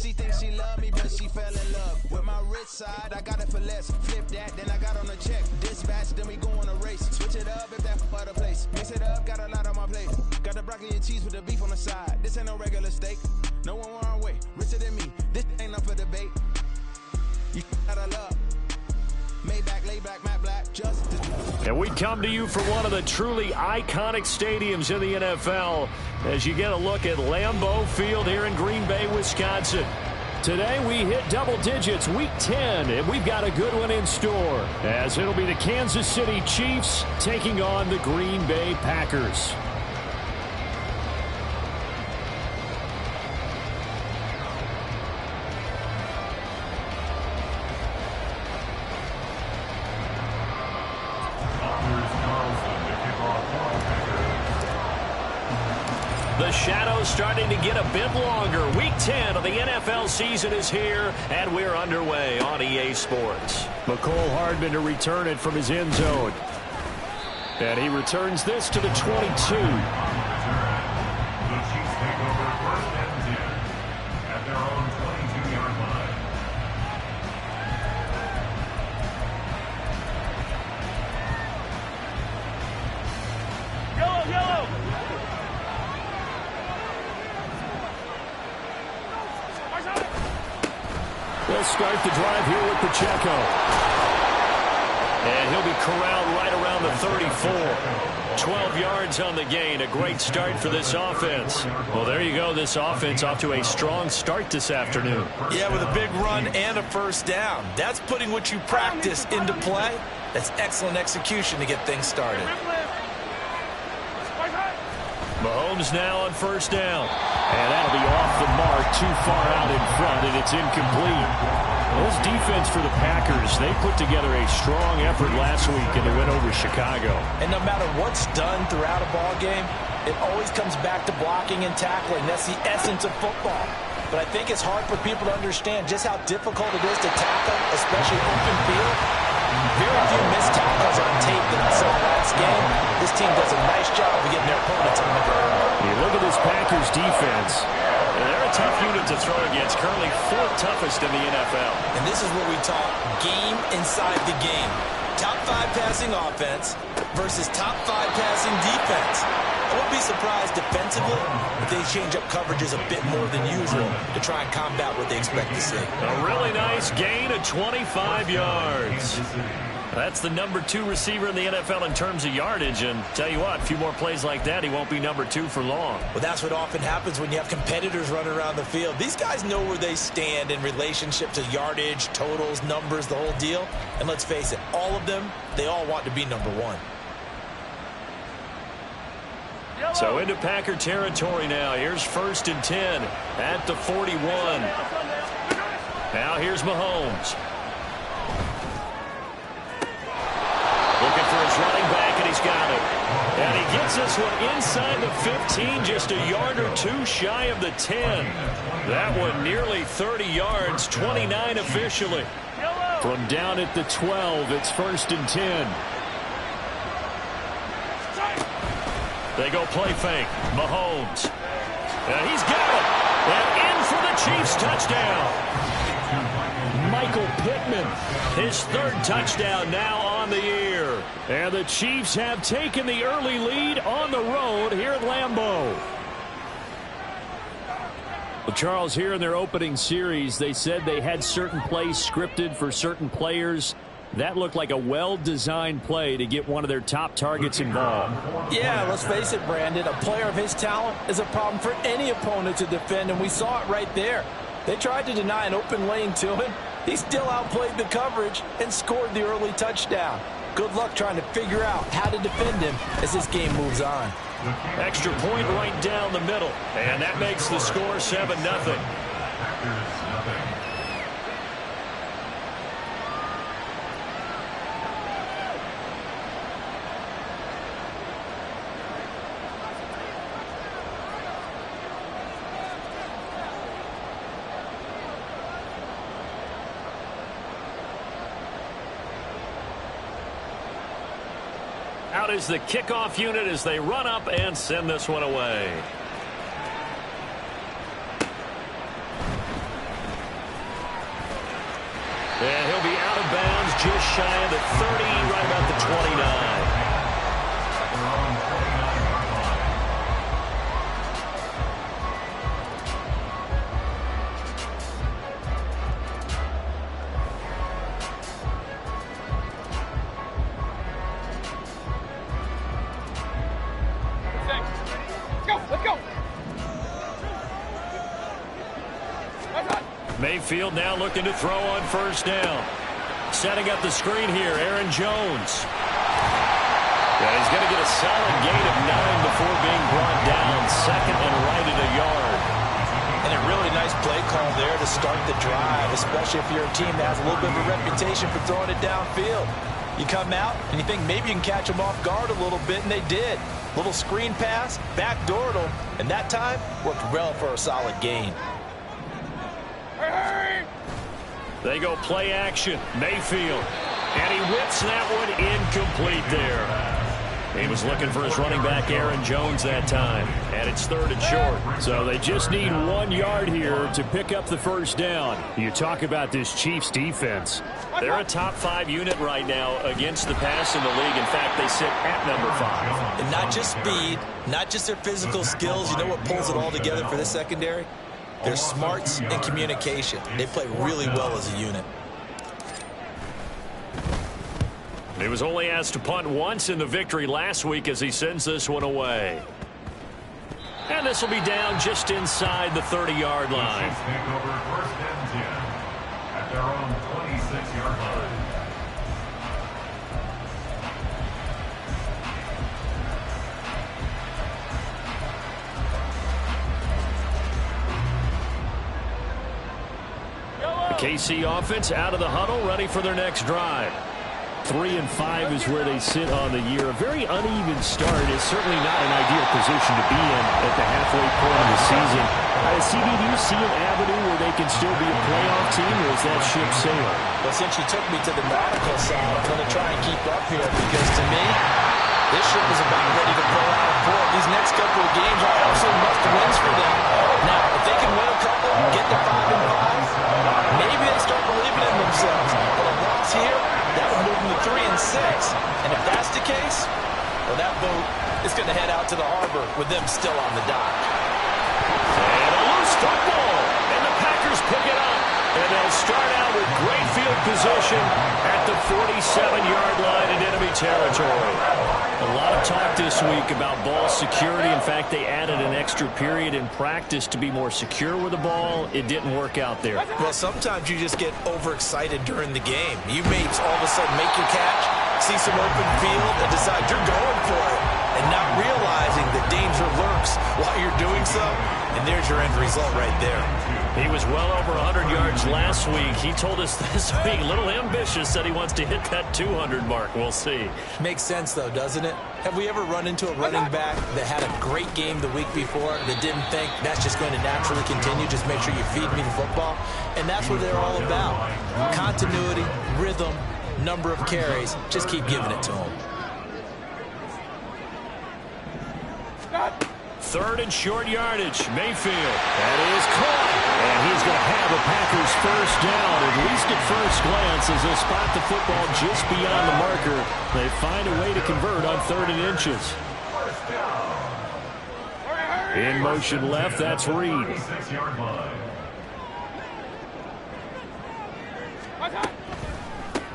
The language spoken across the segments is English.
She thinks she love me, but she fell in love with my rich side. I got it for less. Flip that, then I got on a check. Dispatch, then we go on a race. Switch it up if that other place. Mix it up, got a lot on my plate. Got the broccoli and cheese with the beef on the side. This ain't no regular steak. No one wrong way. Richer than me. This ain't up for debate. You gotta love. Maybach, lay back, matte black, justice. And we come to you from one of the truly iconic stadiums in the NFL as you get a look at Lambeau Field here in Green Bay, Wisconsin. Today we hit double digits, week 10, and we've got a good one in store as it'll be the Kansas City Chiefs taking on the Green Bay Packers. The shadow's starting to get a bit longer. Week 10 of the NFL season is here, and we're underway on EA Sports. McCole Hardman to return it from his end zone. And he returns this to the 22. They'll start the drive here with Pacheco. And he'll be corralled right around the 34. 12 yards on the gain. A great start for this offense. Well, there you go. This offense off to a strong start this afternoon. Yeah, with a big run and a first down. That's putting what you practice into play. That's excellent execution to get things started. Mahomes now on first down. And that'll be off the mark, too far out in front, and it's incomplete. This defense for the Packers, they put together a strong effort last week in the win over Chicago. And no matter what's done throughout a ball game, it always comes back to blocking and tackling. That's the essence of football. But I think it's hard for people to understand just how difficult it is to tackle, especially open field. Very few missed tackles on tape that I saw last game. This team does a nice job of getting their opponents on the ground. You look at this Packers defense. They're a tough unit to throw against, currently 4th toughest in the NFL. And this is where we talk game inside the game. Top 5 passing offense versus top 5 passing defense. I wouldn't be surprised defensively if they change up coverages a bit more than usual to try and combat what they expect to see. A really nice gain of 25 yards. That's the number 2 receiver in the NFL in terms of yardage. And tell you what, a few more plays like that, he won't be number 2 for long. Well, that's what often happens when you have competitors running around the field. These guys know where they stand in relationship to yardage, totals, numbers, the whole deal. And let's face it, all of them, they all want to be number 1. So into Packer territory now. Here's 1st and 10 at the 41. Now here's Mahomes. Looking for his running back, and he's got it. And he gets this one inside the 15, just a yard or 2 shy of the 10. That one nearly 30 yards, 29 officially. From down at the 12, it's 1st and 10. They go play fake. Mahomes. And he's got it. And in for the Chiefs touchdown. Michael Pittman, his 3rd touchdown now on the year. And the Chiefs have taken the early lead on the road here at Lambeau. Well, Charles, here in their opening series, they said they had certain plays scripted for certain players. That looked like a well-designed play to get one of their top targets involved. Yeah, let's face it, Brandon. A player of his talent is a problem for any opponent to defend, and we saw it right there. They tried to deny an open lane to him. He still outplayed the coverage and scored the early touchdown. Good luck trying to figure out how to defend him as this game moves on. Extra point right down the middle, and that makes the score 7-0. Out is the kickoff unit as they run up and send this one away. just shy of the 30, right about the 29. Mayfield now looking to throw on first down. Setting up the screen here, Aaron Jones. Yeah, he's going to get a solid gain of 9 before being brought down. Second and right at a yard. And a really nice play call there to start the drive, especially if you're a team that has a little bit of a reputation for throwing it downfield. You come out and you think maybe you can catch them off guard a little bit, and they did. Little screen pass, backdoored them, and that time worked well for a solid gain. They go play action. Mayfield. And he whips that one incomplete there. He was looking for his running back, Aaron Jones, that time. And it's third and short. So they just need 1 yard here to pick up the first down. You talk about this Chiefs defense. They're a top 5 unit right now against the pass in the league. In fact, they sit at number 5. And not just speed, not just their physical skills. You know what pulls it all together for this secondary? Their smarts and communication. They play really well as a unit. He was only asked to punt once in the victory last week as he sends this one away. And this will be down just inside the 30-yard line. Take over first and 10 at their own 26-yard line. KC offense out of the huddle, ready for their next drive. 3 and 5 is where they sit on the year. A very uneven start is certainly not an ideal position to be in at the halfway point of the season. CD, do you see an avenue where they can still be a playoff team, or is that ship sailing? Well, since you took me to the nautical side, I'm going to try and keep up here because to me, this ship is about ready to pull out of port. These next couple of games are absolute must-wins for them. Now, if they can win a couple, get to 5 and 5, maybe they start believing in themselves. But a loss here, that would move them to 3 and 6. And if that's the case, well, that boat is going to head out to the harbor with them still on the dock. And a loose football, and the Packers pick it up. And they'll start out with great field position at the 47-yard line in enemy territory. A lot of talk this week about ball security. In fact, they added an extra period in practice to be more secure with the ball. It didn't work out there. Well, sometimes you just get overexcited during the game. You may all of a sudden make your catch, see some open field, and decide you're going for it, and not realizing the danger lurks while you're doing so. And there's your end result right there. He was well over 100 yards last week. He told us this week, a little ambitious, said he wants to hit that 200 mark. We'll see. Makes sense, though, doesn't it? Have we ever run into a running back that had a great game the week before that didn't think that's just going to naturally continue? Just make sure you feed me the football. And that's what they're all about. Continuity, rhythm, number of carries. Just keep giving it to them. Third and short yardage. Mayfield. That is caught. And he's going to have a Packers first down, at least at first glance, as they spot the football just beyond the marker. They find a way to convert on 3rd and inches. In motion left, that's Reed.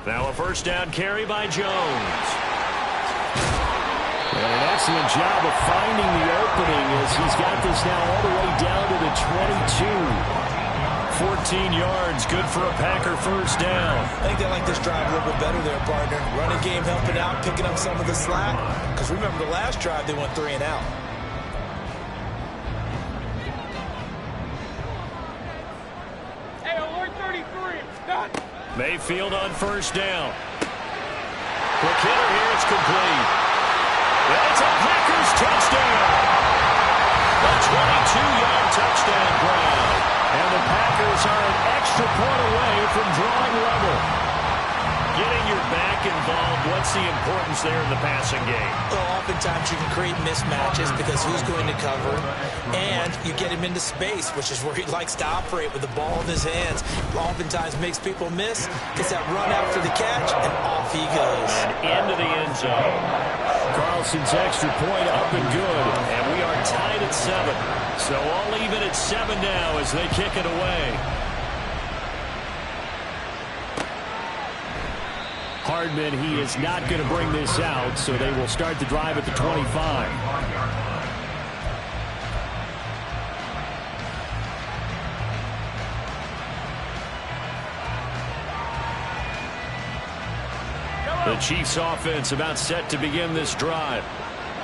Now a first down carry by Jones. And an excellent job of finding the opening as he's got this now all the way down to the 22. 14 yards, good for a Packer first down. I think they like this drive a little bit better there, partner. Running game helping out, picking up some of the slack. Because remember, the last drive, they went 3 and out. Hey, alert 33. Done. Mayfield on first down. Quick hitter here, it's complete. And it's a Packers touchdown. A 22-yard touchdown grab. And the Packers are an extra point away from drawing level. You getting your back involved, what's the importance there in the passing game? Well, oftentimes you can create mismatches because who's going to cover, and you get him into space, which is where he likes to operate with the ball in his hands. Oftentimes makes people miss, gets that run after the catch, and off he goes. And into the end zone. Carlson's extra point up and good, and we are tied at 7. So all even at 7 now as they kick it away. Hardman, he is not going to bring this out, so they will start the drive at the 25. The Chiefs offense about set to begin this drive.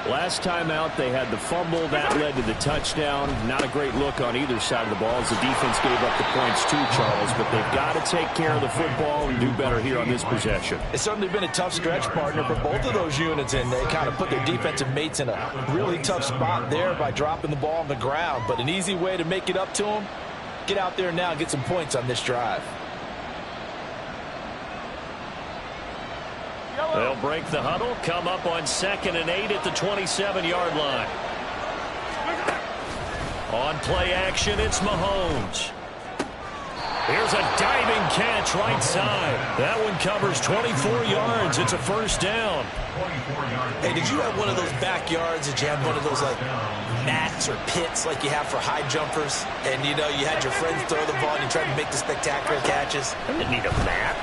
Last time out, they had the fumble. That led to the touchdown. Not a great look on either side of the ball as the defense gave up the points too, Charles. But they've got to take care of the football and do better here on this possession. It's certainly been a tough stretch, partner, for both of those units, and they kind of put their defensive mates in a really tough spot there by dropping the ball on the ground. But an easy way to make it up to them, get out there now and get some points on this drive. They'll break the huddle, come up on 2nd and 8 at the 27-yard line. On play action, it's Mahomes. Here's a diving catch right side. That one covers 24 yards. It's a first down. Hey, did you have one of those backyards that you had one of those like mats or pits like you have for high jumpers? And you know, you had your friends throw the ball and you tried to make the spectacular catches? I didn't need a mat.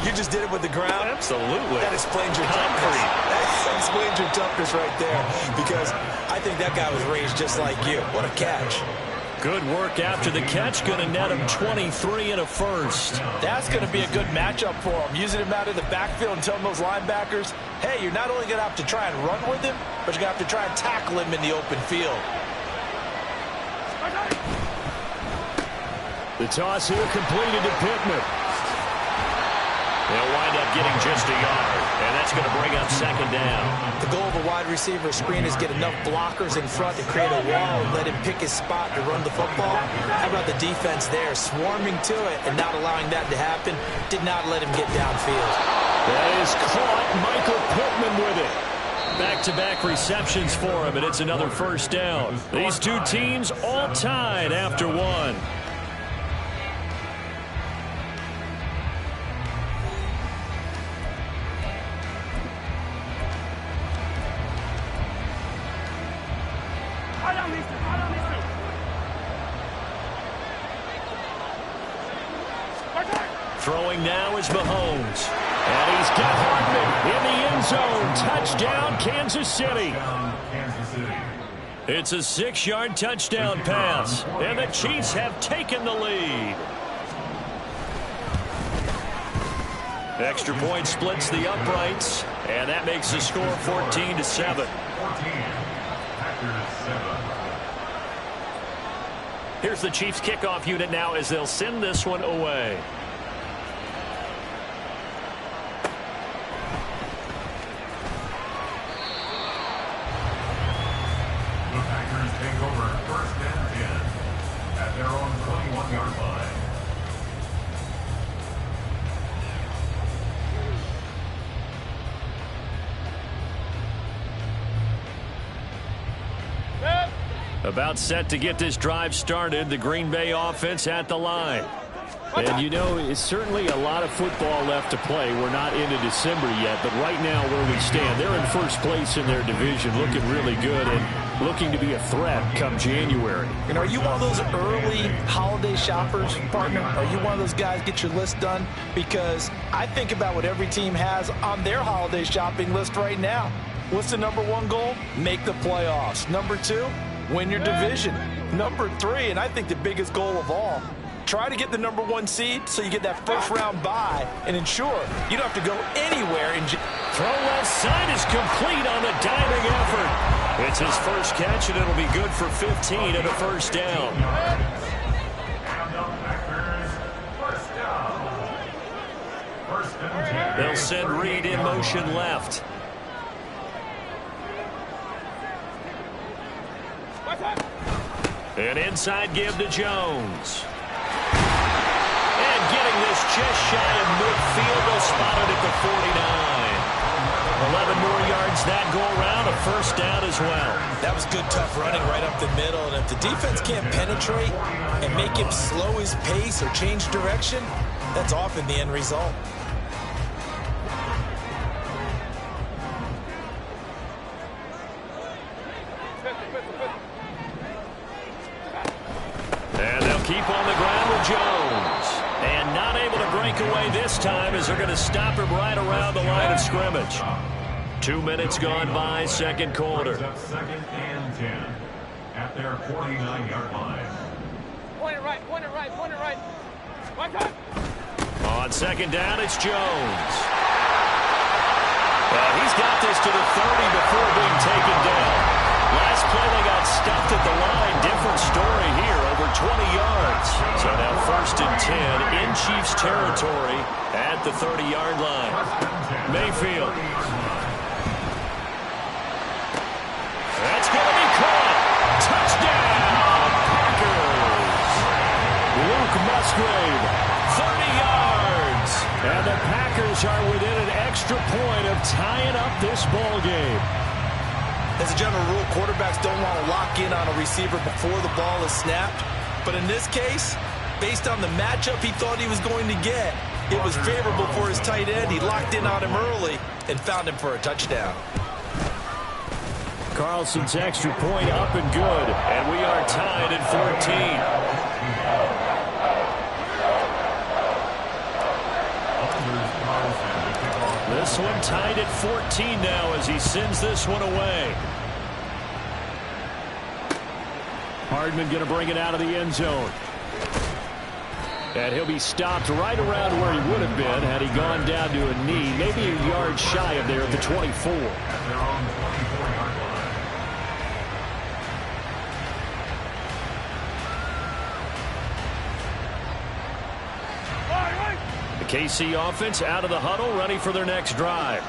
you just did it with the ground? Absolutely. That explains your toughness. That explains your toughness right there. Because I think that guy was raised just like you. What a catch. Good work after the catch. Going to net him 23 and a first. That's going to be a good matchup for him. Using him out of the backfield and telling those linebackers, hey, you're not only going to have to try and run with him, but you're going to have to try and tackle him in the open field. The toss here completed to Pittman. They'll wind up getting just a yard, and that's going to bring up 2nd down. The goal of a wide receiver screen is get enough blockers in front to create a wall and let him pick his spot to run the football. How about the defense there, swarming to it and not allowing that to happen? Did not let him get downfield. That is caught. Michael Pittman with it. Back-to-back receptions for him, and it's another first down. These two teams all tied after one. Throwing now is Mahomes. And he's got Hardman in the end zone. Touchdown, Kansas City. It's a 6-yard touchdown pass. And the Chiefs have taken the lead. Extra point splits the uprights. And that makes the score 14-7. Here's the Chiefs kickoff unit now as they'll send this one away. Take over 1st and 10 at their own 21-yard line. About set to get this drive started. The Green Bay offense at the line. And, you know, it's certainly a lot of football left to play. We're not into December yet, but right now where we stand, they're in first place in their division, looking really good and looking to be a threat come January. And are you one of those early holiday shoppers, partner? Are you one of those guys get your list done? Because I think about what every team has on their holiday shopping list right now. What's the #1 goal? Make the playoffs. #2, win your division. #3, and I think the biggest goal of all, try to get the #1 seed so you get that first-round bye and ensure you don't have to go anywhere. Throw left side is complete on the diving effort. It's his first catch, and it'll be good for 15 and a first down. They'll send Reed in motion left. An inside give to Jones. And getting this just shy of midfield, they'll spot it at the 49. 11 more yards that go around, a first down as well. That was good, tough running right up the middle. And if the defense can't penetrate and make him slow his pace or change direction, that's often the end result. And they'll keep on the ground with Jones. And not able to break away this time as they're going to stop him right around the line of scrimmage. 2 minutes gone by, second quarter. Second and 10 at their 49-yard line. Point it right, point it right, point it right. One time. On second down, it's Jones. He's got this to the 30 before being taken down. Last play, they got stuffed at the line. Different story here, over 20 yards. So now first and 10 in Chiefs territory at the 30-yard line. Mayfield. That's going to be caught. Touchdown, Packers. Luke Musgrave, 30 yards. And the Packers are within an extra point of tying up this ball game. As a general rule, quarterbacks don't want to lock in on a receiver before the ball is snapped. But in this case, based on the matchup he thought he was going to get, it was favorable for his tight end. He locked in on him early and found him for a touchdown. Carlson's extra point up and good. And we are tied at 14. This one tied at 14 now as he sends this one away. Hardman going to bring it out of the end zone. And he'll be stopped right around where he would have been had he gone down to a knee, maybe a yard shy of there at the 24. KC offense out of the huddle, ready for their next drive.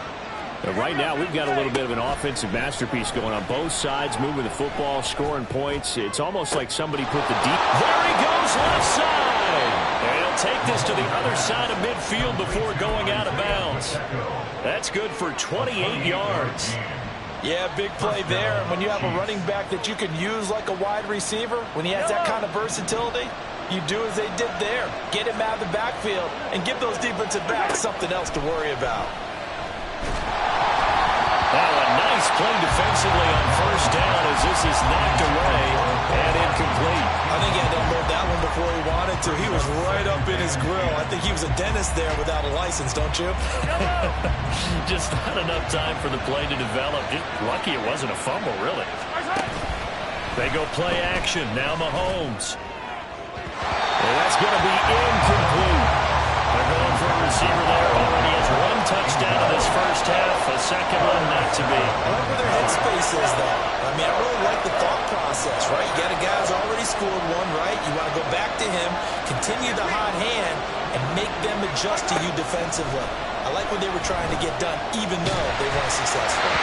Right now, we've got a little bit of an offensive masterpiece going on both sides, moving the football, scoring points. It's almost like somebody put the deep. There he goes, left side. And he'll take this to the other side of midfield before going out of bounds. That's good for 28 yards. Yeah, big play there. And when you have a running back that you can use like a wide receiver, when he has that kind of versatility, you do as they did there. Get him out of the backfield and give those defensive backs something else to worry about. Now a nice play defensively on first down as this is knocked away and incomplete. I think he had to unload that one before he wanted to. He was right up in his grill. I think he was a dentist there without a license, don't you? Just not enough time for the play to develop. Just lucky it wasn't a fumble, really. They go play action. Now Mahomes. And that's going to be incomplete. They're going for a receiver there. Already has one touchdown in this first half. A second one not to be. I like where their headspace is, though. I mean, I really like the thought process, right? You got a guy who's already scored one, right? You want to go back to him, continue the hot hand, and make them adjust to you defensively. I like what they were trying to get done, even though they weren't successful.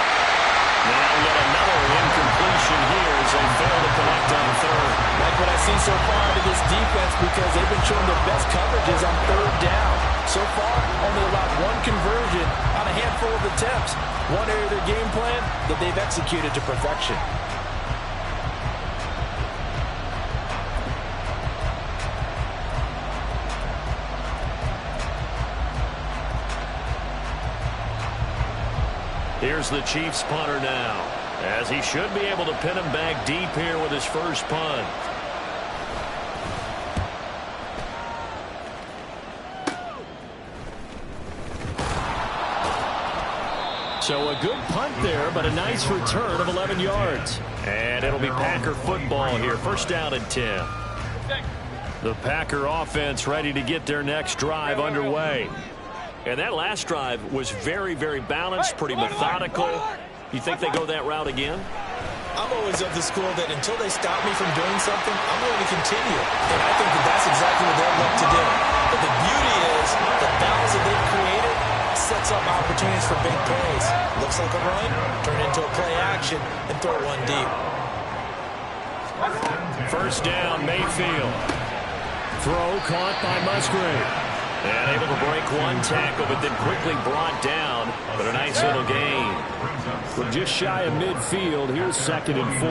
Now yet another incompletion here as they fail to connect on third. Like what I've seen so far out of this defense because they've been showing their best coverages on third down. So far, only allowed one conversion on a handful of attempts. One area of their game plan that they've executed to perfection. Here's the Chiefs punter now, as he should be able to pin him back deep here with his first punt. So a good punt there, but a nice return of 11 yards. And it'll be Packer football here, first down and 10. The Packer offense ready to get their next drive underway. And that last drive was very, very balanced, pretty methodical. You think they go that route again? I'm always of the school that until they stop me from doing something, I'm going to continue. And I think that that's exactly what they'll look to do. But the beauty is the balance that they've created sets up opportunities for big plays. Looks like a run, turn into a play action, and throw one deep. First down, Mayfield. throw caught by Musgrave. And able to break one tackle, but then quickly brought down. But a nice little gain. We're just shy of midfield. Here's 2nd and 4.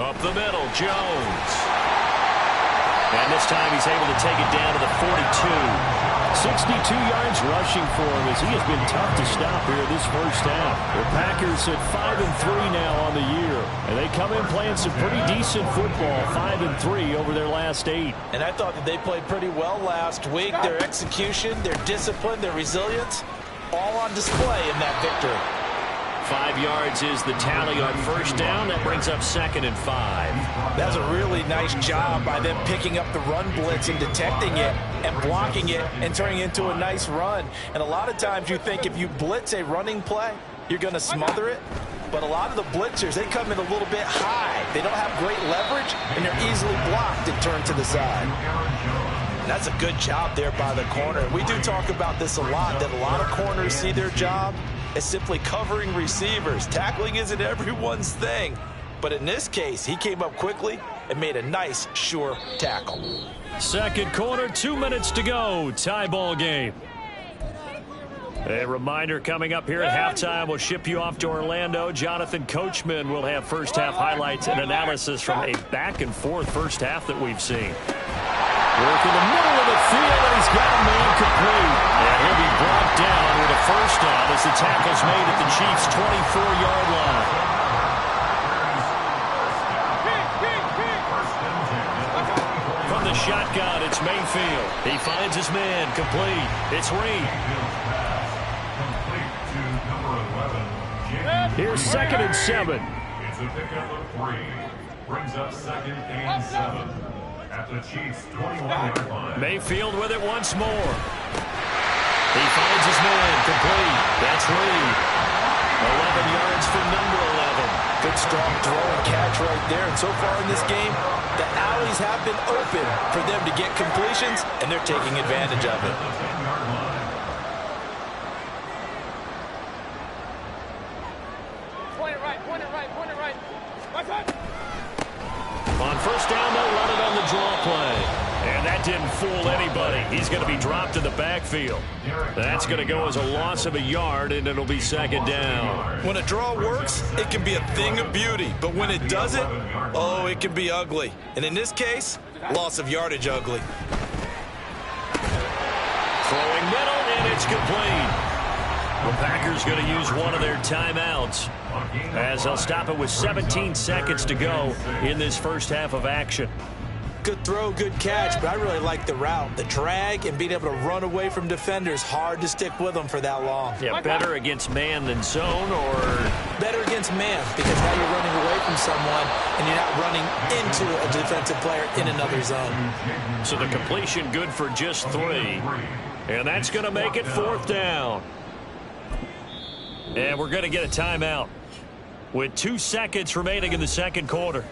Up the middle, Jones. And this time he's able to take it down to the 42. 62 yards rushing for him as he has been tough to stop here this first half. The Packers at 5-3 now on the year. And they come in playing some pretty decent football, 5-3 over their last 8. And I thought that they played pretty well last week. Their execution, their discipline, their resilience, all on display in that victory. 5 yards is the tally on first down. That brings up 2nd and 5. That's a really nice job by them picking up the run blitz and detecting it and blocking it and turning it into a nice run. And a lot of times you think if you blitz a running play, you're going to smother it. But a lot of the blitzers, they come in a little bit high. They don't have great leverage, and they're easily blocked and turned to the side. And that's a good job there by the corner. We do talk about this a lot, that a lot of corners see their job as simply covering receivers. Tackling isn't everyone's thing. But in this case, he came up quickly and made a nice, sure tackle. Second quarter, 2 minutes to go. Tie ball game. A reminder coming up here at halftime. We'll ship you off to Orlando. Jonathan Coachman will have first half highlights and analysis from a back-and-forth first half that we've seen. Work in the middle of the field, and he's got a man complete. And he'll be brought down with a first down as the tackle's made at the Chiefs' 24-yard line. From the shotgun, it's Mayfield. He finds his man complete. It's Reed. Here's 2nd and 7. It's a pickup of 3. Brings up 2nd and 7. At the Chiefs' 21-yard line. Mayfield with it once more. He finds his man complete. That's Reed. 11 yards for number 11. Good strong throw and catch right there. And so far in this game, the alleys have been open for them to get completions, and they're taking advantage of it. Point it right. On first down, they'll run it on the draw play. And that didn't fool anybody. He's going to be dropped in the backfield. That's going to go as a loss of a yard, and it'll be 2nd down. When a draw works, it can be a thing of beauty. But when it doesn't, oh, it can be ugly. And in this case, loss of yardage ugly. Throwing middle, and it's complete. The Packers going to use one of their timeouts as they'll stop it with 17 seconds to go in this first half of action. Good throw, good catch, but I really like the route. The drag and being able to run away from defenders, hard to stick with them for that long. Yeah, better against man than zone, or? Better against man, because now you're running away from someone and you're not running into a defensive player in another zone. So the completion good for just 3. And that's going to make it 4th down. And we're going to get a timeout with 2 seconds remaining in the second quarter.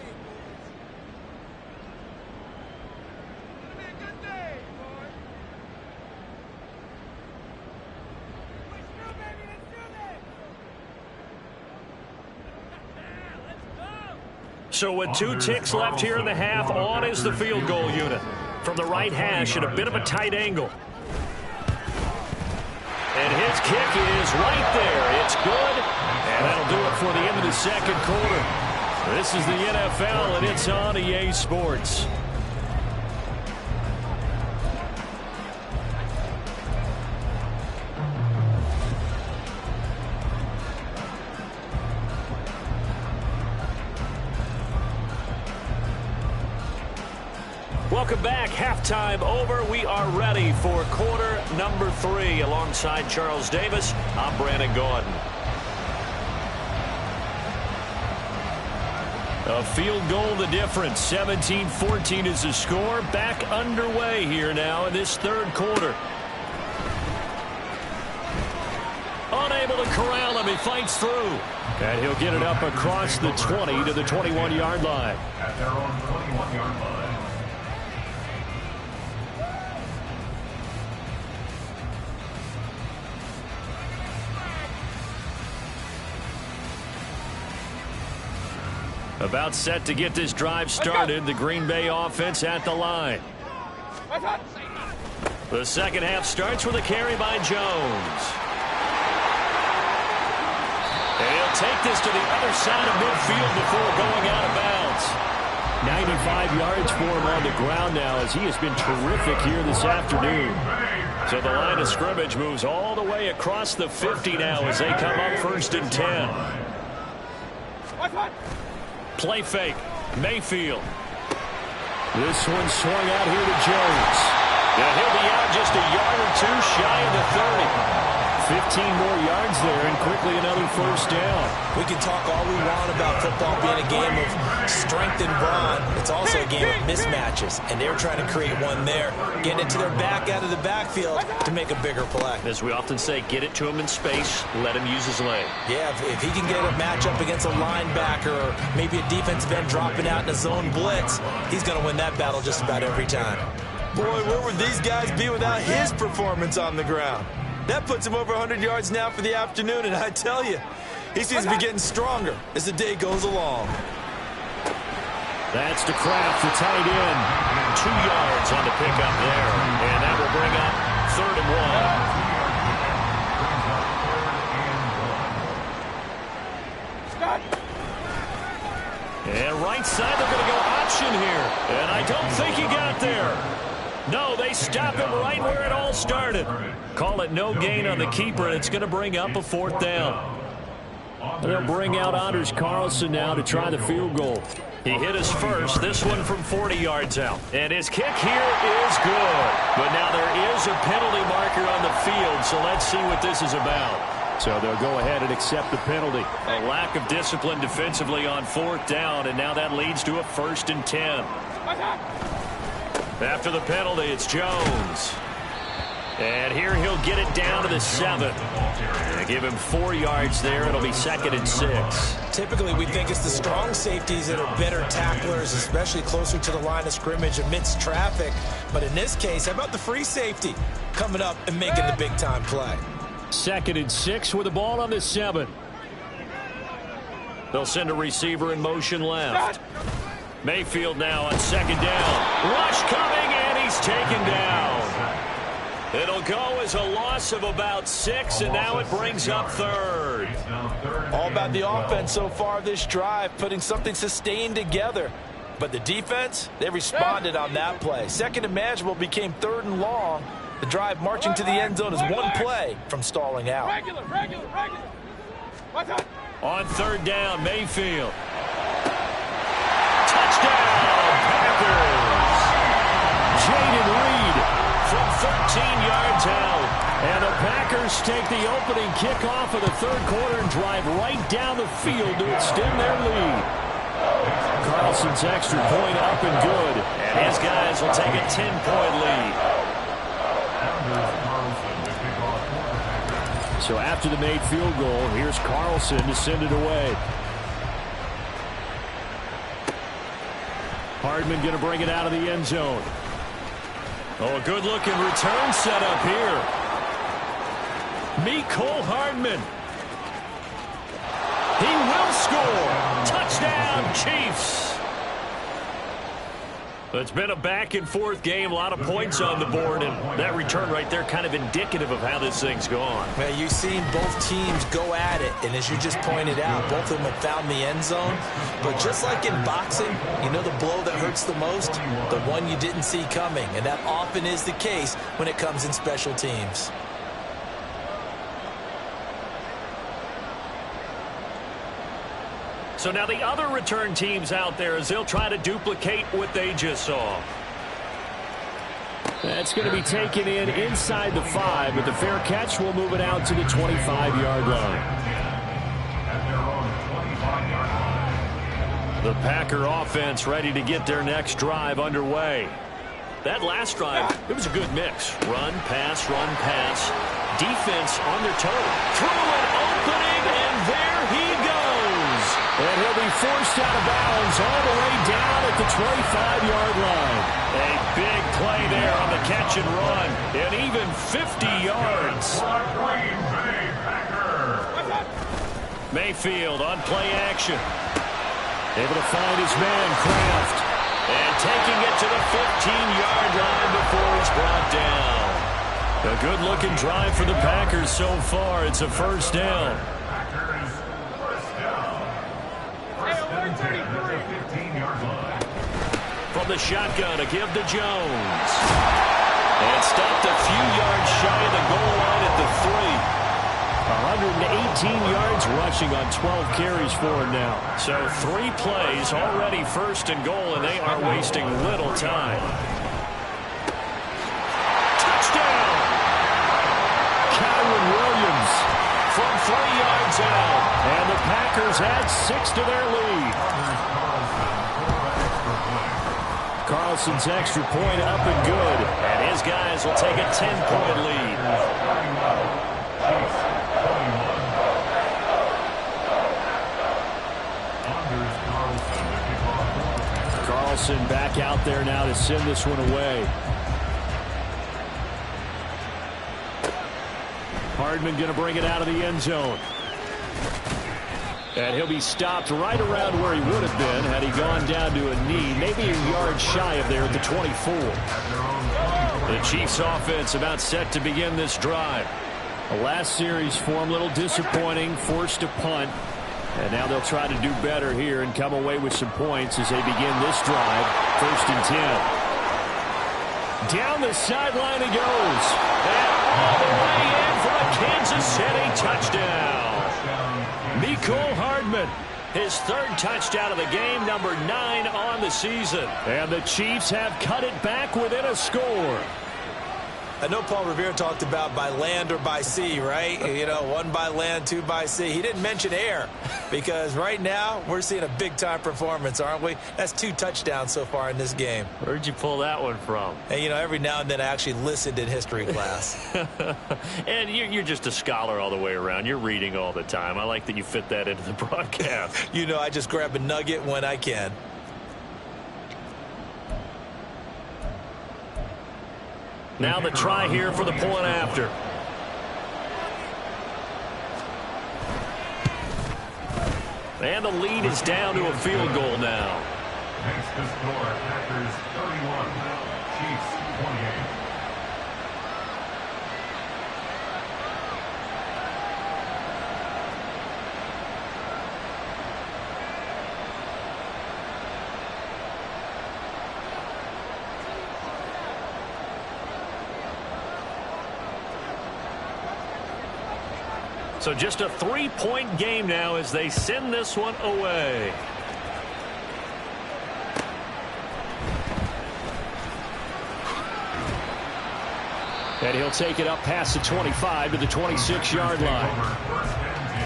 So with 2 ticks left here in the half, on is the field goal unit. From the right hash at a bit of a tight angle. And his kick is right there. It's good. And that'll do it for the end of the second quarter. This is the NFL, and it's on EA Sports. Welcome back. Halftime over. We are ready for quarter number 3. Alongside Charles Davis, I'm Brandon Gordon. A field goal the difference. 17-14 is the score. Back underway here now in this third quarter. Unable to corral him. He fights through. And he'll get it up across the 20 to the 21-yard line. At their own 21-yard line. About set to get this drive started. The Green Bay offense at the line. The second half starts with a carry by Jones. And he'll take this to the other side of midfield before going out of bounds. 95 yards for him on the ground now, as he has been terrific here this afternoon. So the line of scrimmage moves all the way across the 50 now as they come up 1st and 10. Play fake. Mayfield. This one swung out here to Jones. Yeah, he'll be out just a yard or two shy of the 30. 15 more yards there, and quickly another first down. We can talk all we want about football being a game of strength and brawn. It's also a game of mismatches, and they're trying to create one there, getting it to their back out of the backfield to make a bigger play. As we often say, get it to him in space, let him use his leg. Yeah, if he can get a matchup against a linebacker or maybe a defensive end dropping out in a zone blitz, he's going to win that battle just about every time. Boy, where would these guys be without his performance on the ground? That puts him over 100 yards now for the afternoon, and I tell you, he seems to be getting stronger as the day goes along. That's to Kraft, the tight end. 2 yards on the pickup there, and that will bring up 3rd and 1. And right side, they're going to go option here. And I don't think he got there. No, they stop him right where it all started. Call it no gain on the keeper, and it's going to bring up a 4th down. They'll bring out Anders Carlson now to try the field goal. He hit his first, this one from 40 yards out. And his kick here is good. But now there is a penalty marker on the field, so let's see what this is about. So they'll go ahead and accept the penalty. A lack of discipline defensively on 4th down, and now that leads to a 1st and 10. After the penalty, it's Jones. And here he'll get it down to the 7. They give him 4 yards there. It'll be 2nd and 6. Typically, we think it's the strong safeties that are better tacklers, especially closer to the line of scrimmage amidst traffic. But in this case, how about the free safety coming up and making the big-time play? 2nd and 6 with the ball on the 7. They'll send a receiver in motion left. Mayfield now on 2nd down. Rush coming, and he's taken down. It'll go as a loss of about 6, and now it brings up 3rd. All about the offense so far this drive, putting something sustained together. But the defense, they responded on that play. 2nd and manageable became 3rd and long. The drive marching to the end zone is one play from stalling out. On 3rd down, Mayfield. Touchdown, Packers. Jaden Reed from 13 yards out. And the Packers take the opening kickoff of the 3rd quarter and drive right down the field to extend their lead. Carlson's extra point up and good. And his guys will take a 10-point lead. So after the made field goal, here's Carlson to send it away. Hardman going to bring it out of the end zone. Oh, a good-looking return set up here. Mecole Hardman. He will score. Touchdown, Chiefs. It's been a back-and-forth game, a lot of points on the board, and that return right there kind of indicative of how this thing's gone. Well, you've seen both teams go at it, and as you just pointed out, both of them have found the end zone. But just like in boxing, you know the blow that hurts the most? The one you didn't see coming, and that often is the case when it comes in special teams. So now the other return teams out there as they'll try to duplicate what they just saw. That's going to be taken in inside the 5, but the fair catch will move it out to the 25-yard line. The Packer offense ready to get their next drive underway. That last drive, it was a good mix. Run, pass, defense on their toe. Through an opening, and there he goes. And he'll be forced out of bounds all the way down at the 25-yard line. A big play there on the catch and run, and even 50 yards. Mayfield on play action. Able to find his man, Kraft. And taking it to the 15-yard line before he's brought down. A good-looking drive for the Packers so far. It's a first down. Packers, first down. First and 10 at the 15-yard line. From the shotgun, a give to Jones. And stopped a few yards shy of the goal line at the 3. 118 yards rushing on 12 carries for him now. So 3 plays already first and goal, and they are wasting little time. Touchdown! Kyron Williams from 3 yards out. And the Packers add 6 to their lead. Carlson's extra point up and good. And his guys will take a 10-point lead. Carlson back out there now to send this one away. Hardman going to bring it out of the end zone. And he'll be stopped right around where he would have been had he gone down to a knee, maybe a yard shy of there at the 24. The Chiefs offense about set to begin this drive. The last series for him, a little disappointing, forced to punt. And now they'll try to do better here and come away with some points as they begin this drive. First and 10. Down the sideline he goes. And all the way in for a Kansas City touchdown. Mecole Hardman, his 3rd touchdown of the game, number 9 on the season. And the Chiefs have cut it back within a score. I know Paul Revere talked about by land or by sea, right? You know, 1 by land, 2 by sea. He didn't mention air because right now we're seeing a big-time performance, aren't we? That's 2 touchdowns so far in this game. Where'd you pull that one from? And, you know, every now and then I actually listened in history class. And you're just a scholar all the way around. You're reading all the time. I like that you fit that into the broadcast. You know, I just grab a nugget when I can. Now the try here for the point after. And the lead is down to a field goal now. Makes the score Packers 31, Chiefs 28. So just a 3-point game now as they send this one away. And he'll take it up past the 25 to the 26-yard line. First and 10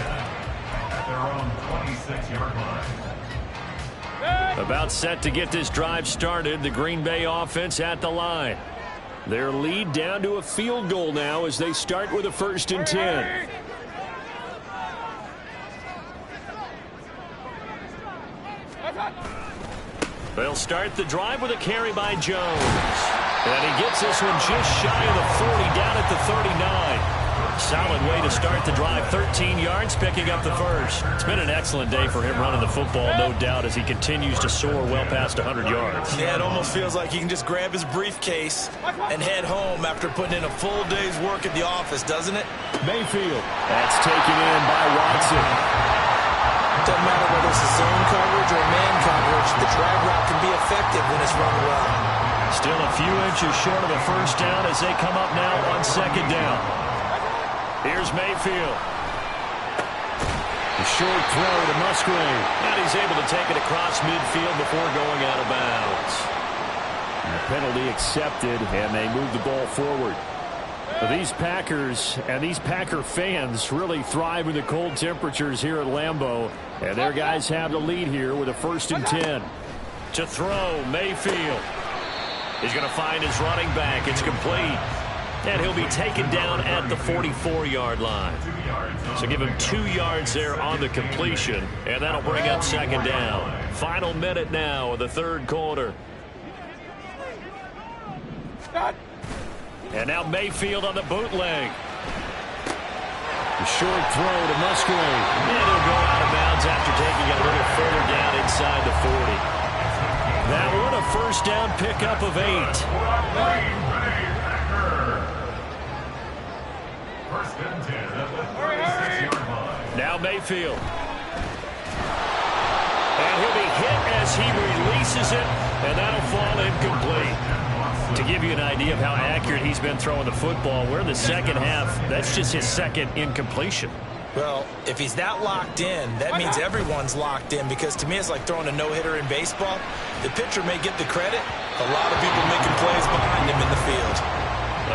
at their own 26-yard line. About set to get this drive started. The Green Bay offense at the line. Their lead down to a field goal now as they start with a 1st and 10. They'll start the drive with a carry by Jones. And he gets this one just shy of the 40, down at the 39. Solid way to start the drive. 13 yards, picking up the first. It's been an excellent day for him running the football, no doubt, as he continues to soar well past 100 yards. Yeah, it almost feels like he can just grab his briefcase and head home after putting in a full day's work at the office, doesn't it? Mayfield. That's taken in by Watson. Doesn't matter whether it's a zone coverage or man coverage, the drag route can be effective when it's run well. Still a few inches short of a first down as they come up now on 2nd down. Here's Mayfield. A short throw to Musgrave. And he's able to take it across midfield before going out of bounds. And the penalty accepted, and they move the ball forward. These Packers and these Packer fans really thrive in the cold temperatures here at Lambeau. And their guys have the lead here with a 1st and 10. To throw, Mayfield. He's going to find his running back. It's complete. And he'll be taken down at the 44-yard line. So give him 2 yards there on the completion. And that'll bring up 2nd down. Final minute now of the 3rd quarter. And now Mayfield on the bootleg. A short throw to Musgrave. And he'll go out of bounds after taking it a little further down inside inside the 40. That one a first down pickup of 8. First and 10 at the 36-yard line. Now Mayfield. And he'll be hit as he releases it, and that'll fall incomplete. To give you an idea of how accurate he's been throwing the football, we're in the second half. That's just his second incompletion. Well, if he's that locked in, that means everyone's locked in, because to me it's like throwing a no-hitter in baseball. The pitcher may get the credit. A lot of people making plays behind him in the field.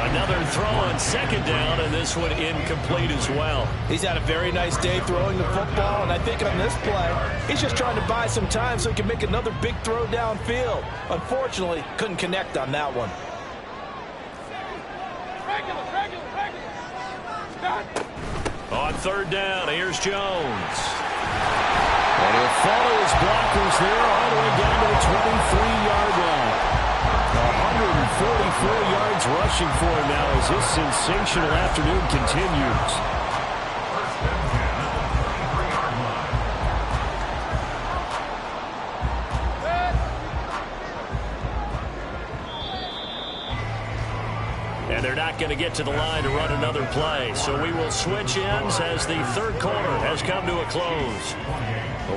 Another throw on second down, and this one incomplete as well. He's had a very nice day throwing the football, and I think on this play, he's just trying to buy some time so he can make another big throw downfield. Unfortunately, couldn't connect on that one. On third down, here's Jones. And he'll follow his blockers there all the way down to the 23-yard line. 144 yards rushing for him now as this sensational afternoon continues. First and 10 at the 23-yard line. And they're not going to get to the line to run another play. So we will switch ends as the third quarter has come to a close.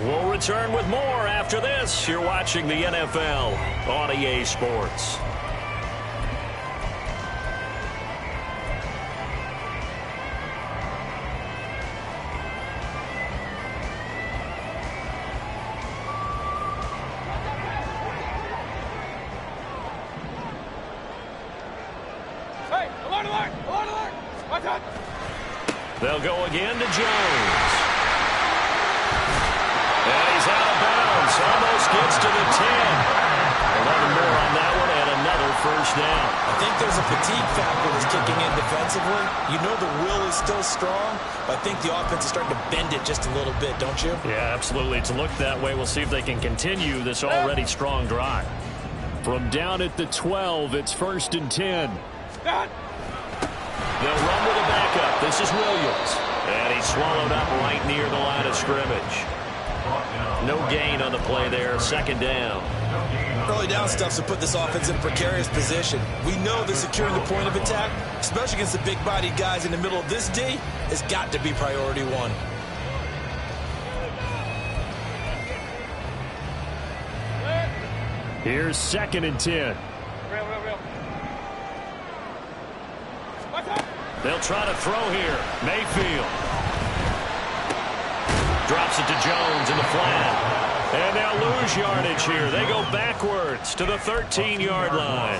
We'll return with more after this. You're watching the NFL on EA Sports. They'll go again to Jones. And he's out of bounds. Almost gets to the 10. 11 more on that one and another first down. I think there's a fatigue factor that's kicking in defensively. You know the will is still strong, but I think the offense is starting to bend it just a little bit, don't you? Yeah, absolutely. It's looked that way. We'll see if they can continue this already strong drive. From down at the 12, it's first and 10. They'll run with a backup. This is Williams. And he's swallowed up right near the line of scrimmage. No gain on the play there. Second down. Early down stuff's to put this offense in a precarious position. We know that securing the point of attack, especially against the big-bodied guys in the middle of this D, has got to be priority one. Here's second and 10. They'll try to throw here. Mayfield. Drops it to Jones in the flat. And they'll lose yardage here. They go backwards to the 13-yard line.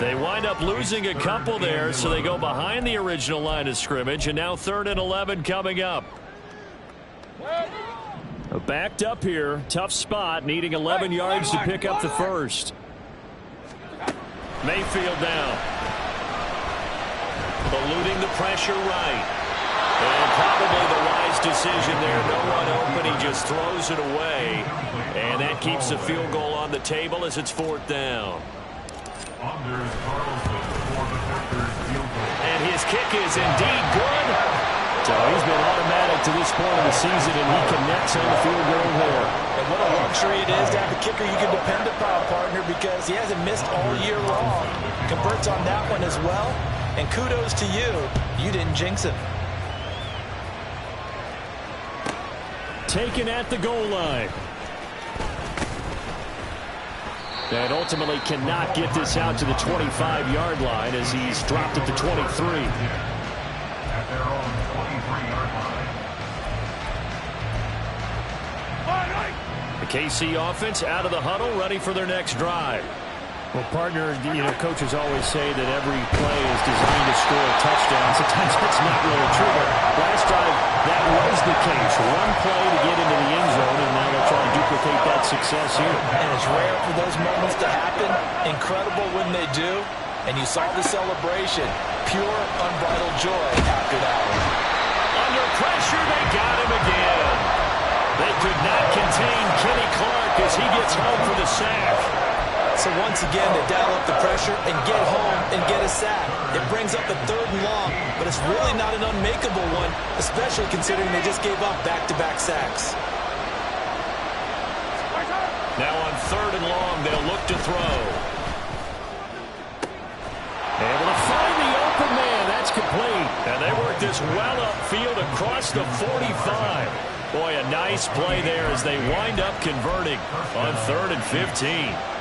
They wind up losing a couple there, so they go behind the original line of scrimmage, and now 3rd and 11 coming up. Backed up here. Tough spot, needing 11 yards to pick up the first. Mayfield now. Eluding the pressure right. And probably the wise decision there. No one open. He just throws it away. And that keeps the field goal on the table as it's 4th down. And his kick is indeed good. So he's been automatic to this point of the season, and he connects on the field goal there. And what a luxury it is to have a kicker you can depend upon, partner, because he hasn't missed all year long. Converts on that one as well. And kudos to you. You didn't jinx him. Taken at the goal line. And ultimately cannot get this out to the 25-yard line as he's dropped at the 23. At their own 23-yard line. The KC offense out of the huddle, ready for their next drive. Well, partner, you know, coaches always say that every play is designed to score a touchdown. Sometimes that's not really true, but last drive, that was the case. One play to get into the end zone, and now they'll try to duplicate that success here. And it's rare for those moments to happen. Incredible when they do. And you saw the celebration. Pure, unbridled joy after that one. Under pressure, they got him again. They could not contain Kenny Clark as he gets home for the sack. So once again, they dial up the pressure and get home and get a sack. It brings up a 3rd and long, but it's really not an unmakeable one, especially considering they just gave up back-to-back sacks. Now on 3rd and long, they'll look to throw. Able to find the open man. That's complete. And they work this well upfield across the 45. Boy, a nice play there as they wind up converting on 3rd and 15.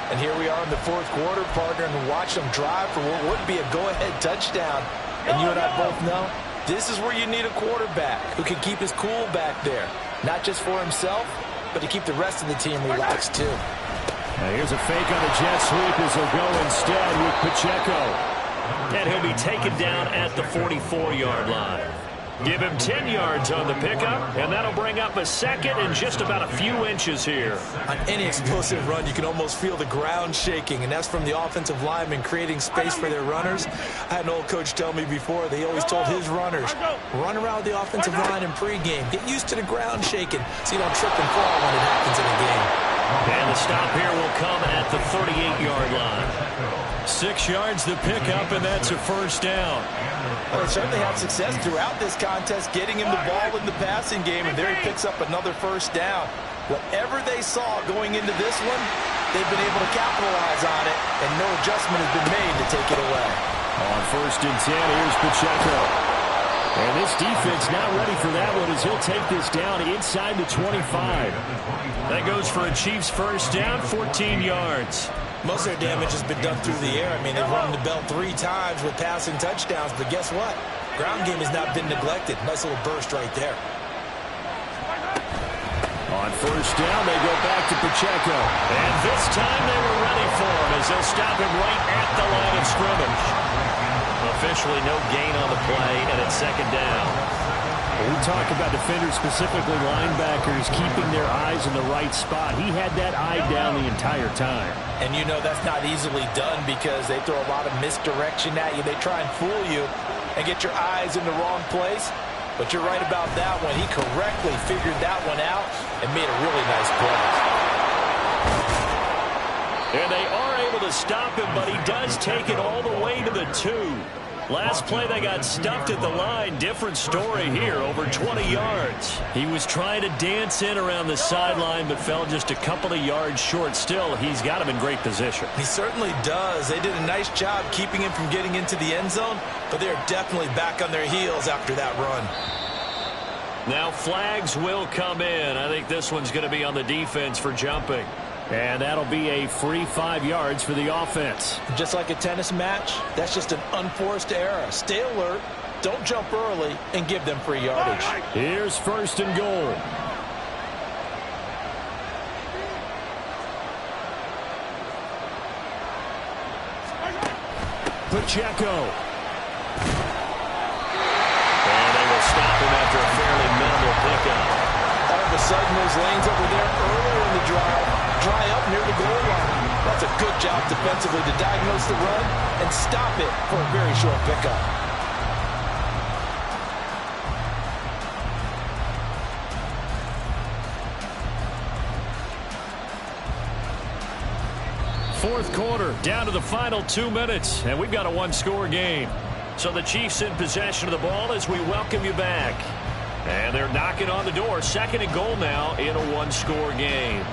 And here we are in the 4th quarter, partner, and watch them drive for what would be a go-ahead touchdown. And you and I both know this is where you need a quarterback who can keep his cool back there. Not just for himself, but to keep the rest of the team relaxed too. Now here's a fake on the jet sweep as he'll go instead with Pacheco. And he'll be taken down at the 44-yard line. Give him 10 yards on the pickup, and that'll bring up a 2nd and just about a few inches here. On any explosive run, you can almost feel the ground shaking, and that's from the offensive linemen creating space for their runners. I had an old coach tell me before, they always told his runners, run around the offensive line in pregame. Get used to the ground shaking so you don't trip and fall when it happens in a game. And the stop here will come at the 38-yard line. 6 yards the pickup, and that's a 1st down. Well, they certainly had success throughout this contest getting him the ball in the passing game, and there he picks up another 1st down. Whatever they saw going into this one, they've been able to capitalize on it, and no adjustment has been made to take it away. On 1st and 10, here's Pacheco. And this defense not ready for that one as he'll take this down inside the 25. That goes for a Chiefs 1st down, 14 yards. Most of their damage has been done through the air. I mean, they've run the bell 3 times with passing touchdowns, but guess what? Ground game has not been neglected. Nice little burst right there. On 1st down, they go back to Pacheco. And this time they were ready for him as they'll stop him right at the line of scrimmage. Officially no gain on the play, and it's 2nd down. When we talk about defenders, specifically linebackers, keeping their eyes in the right spot. He had that eye down the entire time. And you know that's not easily done because they throw a lot of misdirection at you. They try and fool you and get your eyes in the wrong place. But you're right about that one. He correctly figured that one out and made a really nice play. And they are able to stop him, but he does take it all the way to the 2. Last play, they got stuffed at the line. Different story here, over 20 yards. He was trying to dance in around the sideline, but fell just a couple of yards short. Still, he's got him in great position. He certainly does. They did a nice job keeping him from getting into the end zone, but they're definitely back on their heels after that run. Now flags will come in. I think this one's going to be on the defense for jumping. And that'll be a free 5 yards for the offense. Just like a tennis match, that's just an unforced error. Stay alert, don't jump early, and give them free yardage. Here's 1st and goal. Pacheco. And they will stop him after a fairly minimal pickup. All of a sudden, those lanes over there earlier in the drive dry up near the goal line. That's a good job defensively to diagnose the run and stop it for a very short pickup. Fourth quarter, down to the final 2 minutes, and we've got a 1-score game. So the Chiefs in possession of the ball as we welcome you back. And they're knocking on the door. 2nd and goal now in a 1-score game.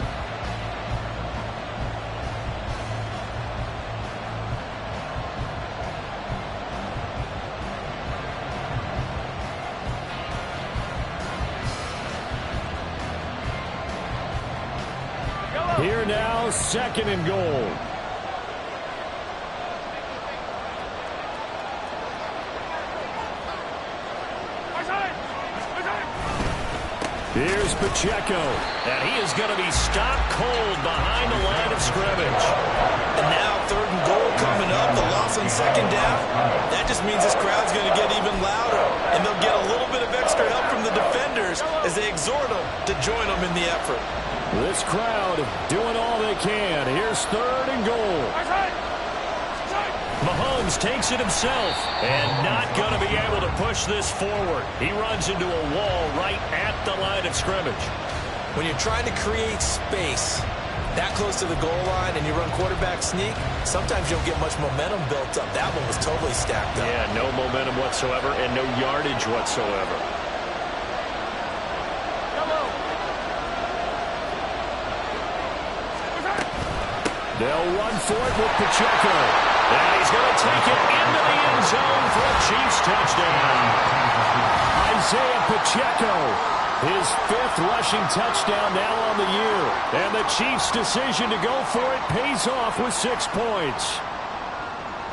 Here now, 2nd and goal. Here's Pacheco, and he is going to be stopped cold behind the line of scrimmage. And now 3rd and goal coming up, the loss on 2nd down. That just means this crowd's going to get even louder, and they'll get a little bit of extra help from the defenders as they exhort them to join them in the effort. This crowd doing all they can. Here's 3rd and goal. Mahomes takes it himself and not going to be able to push this forward. He runs into a wall right at the line of scrimmage. When you're trying to create space that close to the goal line and you run quarterback sneak, sometimes you don't get much momentum built up. That one was totally stacked up. Yeah, no momentum whatsoever and no yardage whatsoever. They'll run for it with Pacheco. And he's going to take it into the end zone for a Chiefs touchdown. Isaiah Pacheco, his 5th rushing touchdown now on the year. And the Chiefs' decision to go for it pays off with 6 points.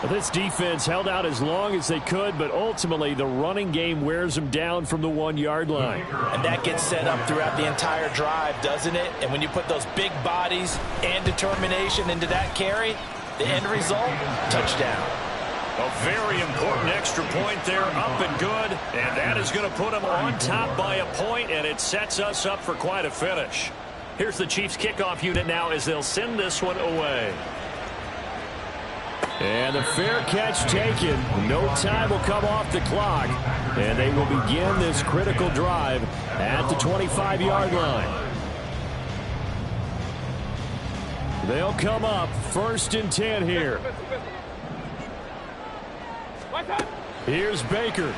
This defense held out as long as they could, but ultimately the running game wears them down from the 1-yard line. And that gets set up throughout the entire drive, doesn't it? And when you put those big bodies and determination into that carry, the end result, touchdown. A very important extra point there, up and good. And that is going to put them on top by a point, and it sets us up for quite a finish. Here's the Chiefs kickoff unit now as they'll send this one away. And the fair catch taken. No time will come off the clock. And they will begin this critical drive at the 25-yard line. They'll come up 1st and 10 here. Here's Baker.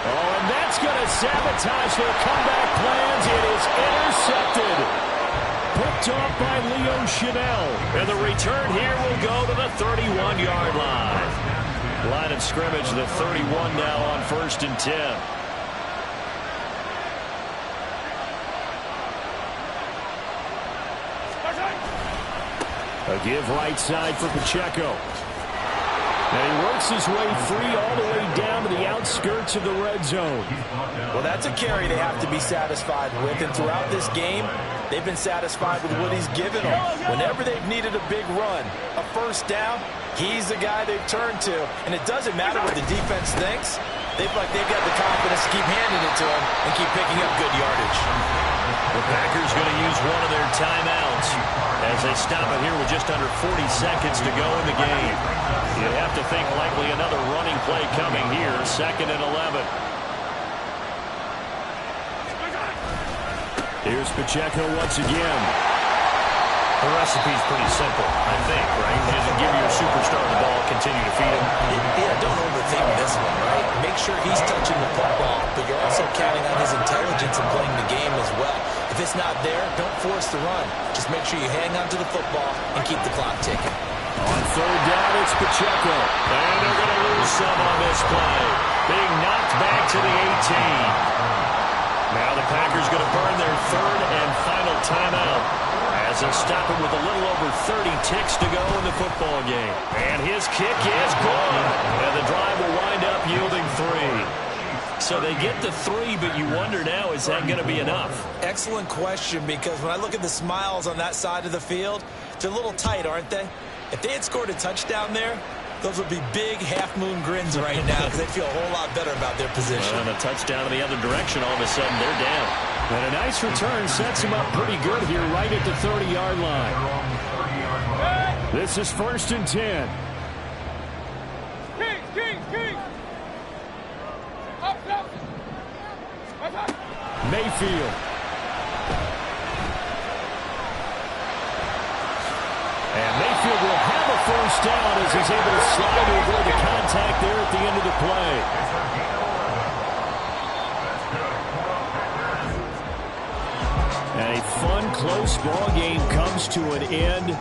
Oh, and that's going to sabotage their comeback plans. It is intercepted. Picked off by Leo Chanel. And the return here will go to the 31-yard line. Line of scrimmage, the 31 now on 1st and 10. A give right side for Pacheco. And he works his way free all the way down to the outskirts of the red zone. Well, that's a carry they have to be satisfied with. And throughout this game, they've been satisfied with what he's given them. Whenever they've needed a big run, a 1st down, he's the guy they've turned to. And it doesn't matter what the defense thinks. They've got the confidence to keep handing it to him and keep picking up good yardage. The Packers going to use one of their timeouts as they stop it here with just under 40 seconds to go in the game. You have to think likely another running play coming here, 2nd and 11. Here's Pacheco once again. The recipe's pretty simple, I think, right? Just give your superstar the ball, continue to feed him. Yeah, don't overthink this one, right? Make sure he's touching the football, but you're also counting on his intelligence in playing the game as well. If it's not there, don't force the run. Just make sure you hang on to the football and keep the clock ticking. On 3rd down, it's Pacheco. And they're going to lose some on this play. Being knocked back to the 18. Now the Packers going to burn their 3rd and final timeout as they'll stop it with a little over 30 ticks to go in the football game. And his kick is good. And the drive will wind up yielding 3. So they get the 3, but you wonder now, is that going to be enough? Excellent question, because when I look at the smiles on that side of the field, they're a little tight, aren't they? If they had scored a touchdown there, those would be big half-moon grins right now because they feel a whole lot better about their position. And a touchdown in the other direction, all of a sudden they're down. And a nice return sets them up pretty good here right at the 30-yard line. This is 1st and 10. Mayfield. And Mayfield will have a 1st down as he's able to slide to avoid the contact there at the end of the play. And a fun, close ball game comes to an end.